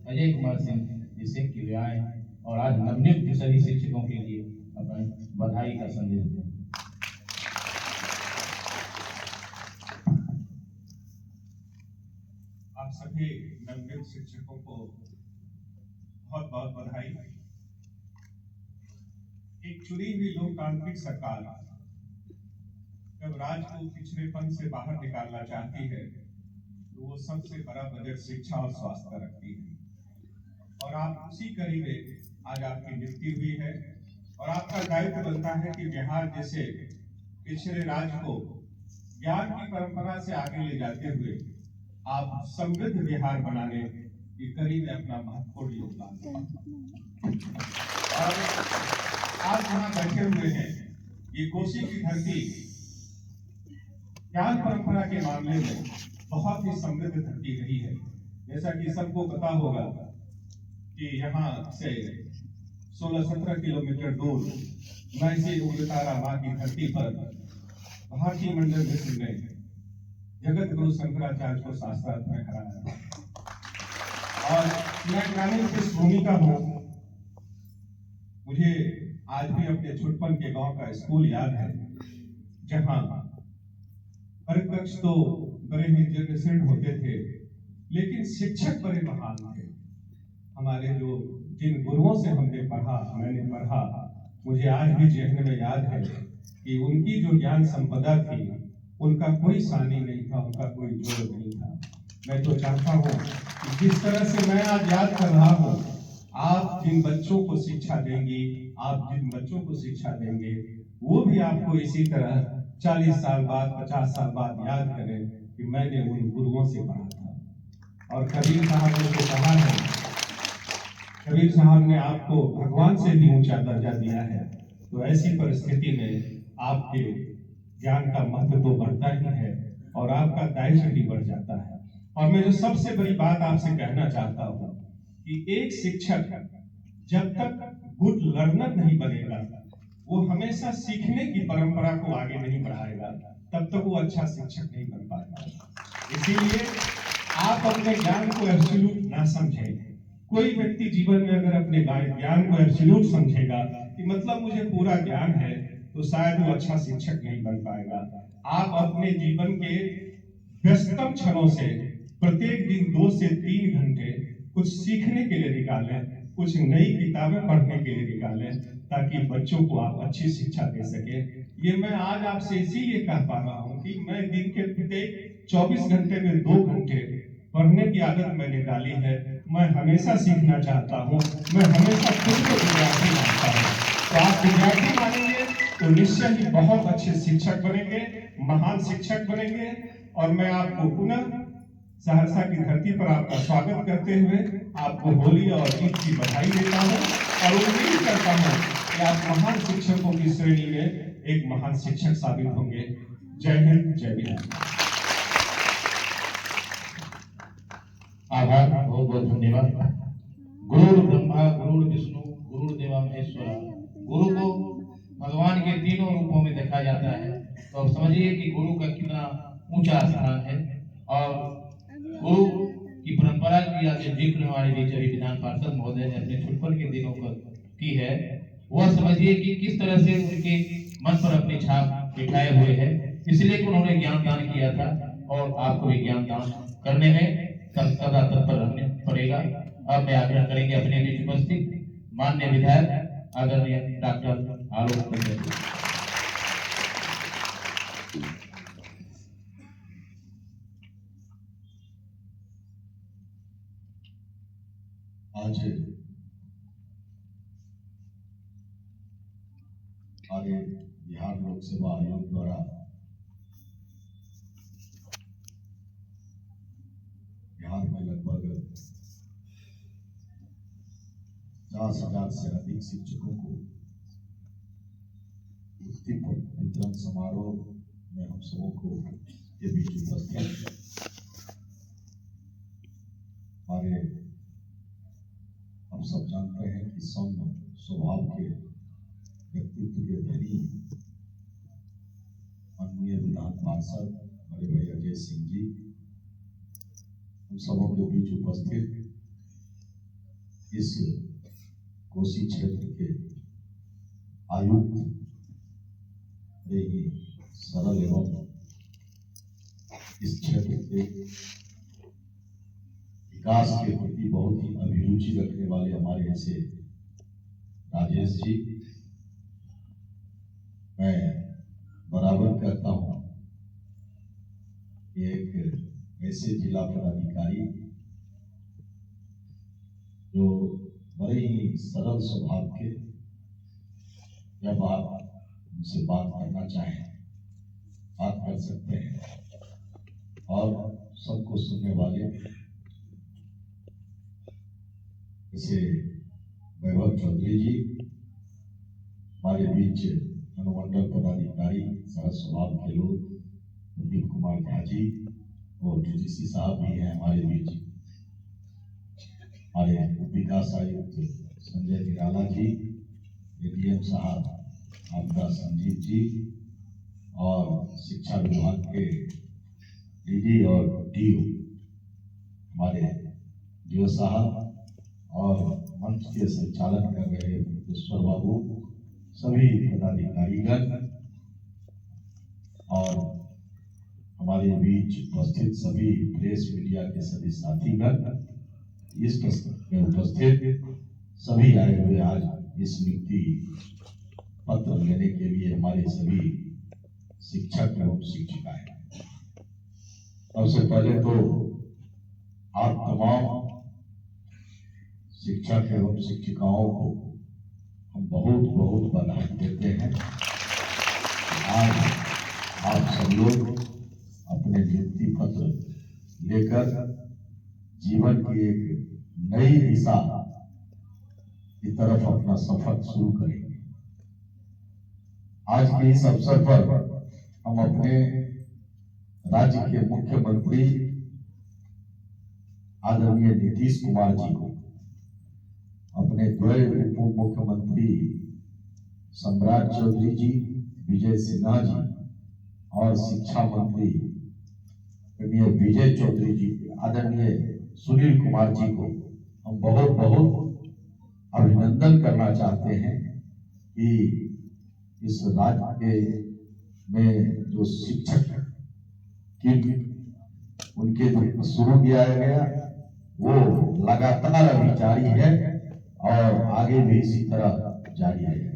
अजय कुमार सिंह जी सिंह की वे आए और आज नवनियुक्त सभी शिक्षकों के लिए अपने बधाई का संदेश दें। आप सभी नवनियुक्त शिक्षकों को बहुत बहुत बधाई। एक चुनी हुई लोकतांत्रिक सरकार जब राज्य को पिछड़ेपन से बाहर निकालना चाहती है तो वो सबसे बड़ा बजट शिक्षा और स्वास्थ्य का रखती है, और आप उसी कड़ी में आज आपकी नियुक्ति हुई है। और आपका दायित्व बनता है कि बिहार जैसे पिछड़े राज्य को ज्ञान की परंपरा से आगे ले जाते हुए आप समृद्ध बिहार बनाने की कड़ी में अपना महत्वपूर्ण योगदान दें। और आज जहां बैठे हुए हैं, ये कोसी की धरती ज्ञान परंपरा के मामले में बहुत ही समृद्ध धरती रही है। जैसा कि सबको पता होगा कि यहाँ से 16-17 किलोमीटर दूर महसी उग्रतारा माँ की धरती पर भारतीय मंडल मिश्र ने जगत गुरु शंकराचार्य को शास्त्रार्थ में हराया। और मैं ग्रामीण पृष्ठभूमि का हूँ, मुझे आज भी अपने छुटपन के गांव का स्कूल याद है, जहाँ परिकक्ष तो बड़े ही जीर्ण होते थे, लेकिन शिक्षक बड़े महान थे। हमारे जो जिन गुरुओं से मैंने पढ़ा, मुझे आज भी जहन में याद है कि उनकी जो ज्ञान संपदा थी, उनका कोई सानी नहीं था, उनका कोई जोड़ नहीं था। मैं तो चाहता हूँ कि जिस तरह से मैं आज याद कर रहा हूँ, आप जिन बच्चों को शिक्षा देंगी, आप जिन बच्चों को शिक्षा देंगे, वो भी आपको इसी तरह 40 साल बाद, 50 साल बाद याद करें कि मैंने उन गुरुओं से पढ़ा था। और कबीर साहब ने तो कहा है, कबीर साहब ने आपको भगवान से भी ऊंचा दर्जा दिया है। तो ऐसी परिस्थिति में आपके ज्ञान का महत्व तो बढ़ता ही है और आपका दायित्व भी बढ़ जाता है। और मैं जो सबसे बड़ी बात आपसे कहना चाहता हूँ कि एक शिक्षक जब तक गुड लर्नर नहीं बनेगा, वो हमेशा सीखने की परंपरा को आगे नहीं बढ़ाएगा, तब तक वो अच्छा शिक्षक नहीं बन पाएगा। इसीलिए आप अपने ज्ञान को एब्सोल्यूट ना समझें। कोई व्यक्ति जीवन में अगर अपने ज्ञान को एब्सोल्यूट समझेगा कि मतलब मुझे पूरा ज्ञान है, तो शायद वो अच्छा शिक्षक नहीं बन पाएगा। आप अपने जीवन के व्यस्तम क्षणों से प्रत्येक दिन 2 से 3 घंटे कुछ सीखने के लिए निकालें, कुछ नई किताबें पढ़ने के लिए निकालें, ताकि बच्चों को आप अच्छी शिक्षा दे सके। ये मैं आज आपसे इसीलिए कह पा रहा हूँ कि मैं दिन के प्रत्येक 24 घंटे में 2 घंटे पढ़ने की आदत मैंने डाली है। मैं हमेशा सीखना चाहता हूँ, मैं हमेशा खुद को विद्यार्थी मानता हूँ। तो आप विद्यार्थी मानेंगे तो निश्चय ही बहुत अच्छे शिक्षक बनेंगे, महान शिक्षक बनेंगे। और मैं आपको पुनः सहरसा की धरती पर आपका स्वागत करते हुए आपको होली और ईद की बधाई देता हूँ और उम्मीद करता हूँ कि आप महान शिक्षकों की श्रेणी में एक महान शिक्षक साबित होंगे। जय हिंद, जय बिहार। आभार, बहुत बहुत धन्यवाद। गुरु ब्रह्मा, गुरु विष्णु, गुरु देवा महेश्वरा। गुरु को भगवान के तीनों रूपों में देखा जाता है। तो अब समझिए कि गुरु का कितना ऊंचा स्थान है। और गुरु की परंपरा की आज जिक्र हमारे बीच अभी विधान पार्षद महोदय ने अपने छुटपन के दिनों पर की है, वह समझिए कि किस तरह से उनके मन पर अपनी छाप बिठाए हुए है। इसलिए उन्होंने ज्ञान दान किया था और आपको भी ज्ञान दान करने में सदा तत्पर रहने पड़ेगा। अब मैं आग्रह करेंगे अपने बीच उपस्थित माननीय विधायक आदरणीय डॉक्टर आलोक पंडित। आज हमारे बिहार लोक सेवा आयोग द्वारा बिहार में लगभग 50,000 से अधिक शिक्षकों को नियुक्ति वितरण समारोह में हम सबों को के बीच उपस्थित हमारे हम सब जानते हैं कि सौम्य स्वभाव के व्यक्तित्व के धनी माननीय विधान पार्षद बड़े भाई अजय सिंह जी हम सबों के बीच उपस्थित इस कोसी क्षेत्र के आयुक्त बड़े ही सरल एवं इस क्षेत्र के विकास के प्रति बहुत ही अभिरुचि रखने वाले हमारे ऐसे राजेश जी, मैं बराबर कहता हूं कि एक ऐसे जिला पदाधिकारी जो बड़े ही सरल स्वभाव के, जब आप उनसे बात करना चाहें बात कर सकते हैं, और सबको सुनने वाले जैसे वैभव चौधरी जी, हमारे बीच अनुमंडल पदाधिकारी सरल स्वभाव के लोग प्रदीप कुमार झा जी और डीडीसी साहब भी हैं हमारे बीच, हमारे उप विकास आयुक्त संजय निराला जी, एडीएम साहब आपका संजीव जी, और शिक्षा विभाग के डीडी और डीओ हमारे डीओ साहब, और मंच के संचालन कर रहे ईश्वर बाबू, सभी पदाधिकारीगण और हमारे बीच उपस्थित सभी प्रेस मीडिया के सभी साथीगण, इस में उपस्थित सभी आए हुए आज इस नियुक्ति पत्र लेने के लिए हमारे सभी शिक्षक एवं शिक्षिकाएं। सबसे पहले तो आप तमाम शिक्षक एवं शिक्षिकाओं को हम बहुत बहुत बधाई देते हैं। आज आप सब लोग अपने नियुक्ति पत्र लेकर जीवन की एक नई दिशा की तरफ अपना सफर शुरू करेंगे। आज के इस अवसर पर हम अपने राज्य के मुख्यमंत्री आदरणीय नीतीश कुमार जी को, अपने द्वय उप मुख्यमंत्री सम्राट चौधरी जी, विजय सिन्हा जी, और शिक्षा मंत्री विजय चौधरी जी, आदरणीय सुनील कुमार जी को हम बहुत बहुत अभिनंदन करना चाहते हैं कि इस राज्य में जो शिक्षक की उनके जो शुरू किया गया वो लगातार अभी जारी है और आगे भी इसी तरह जारी है।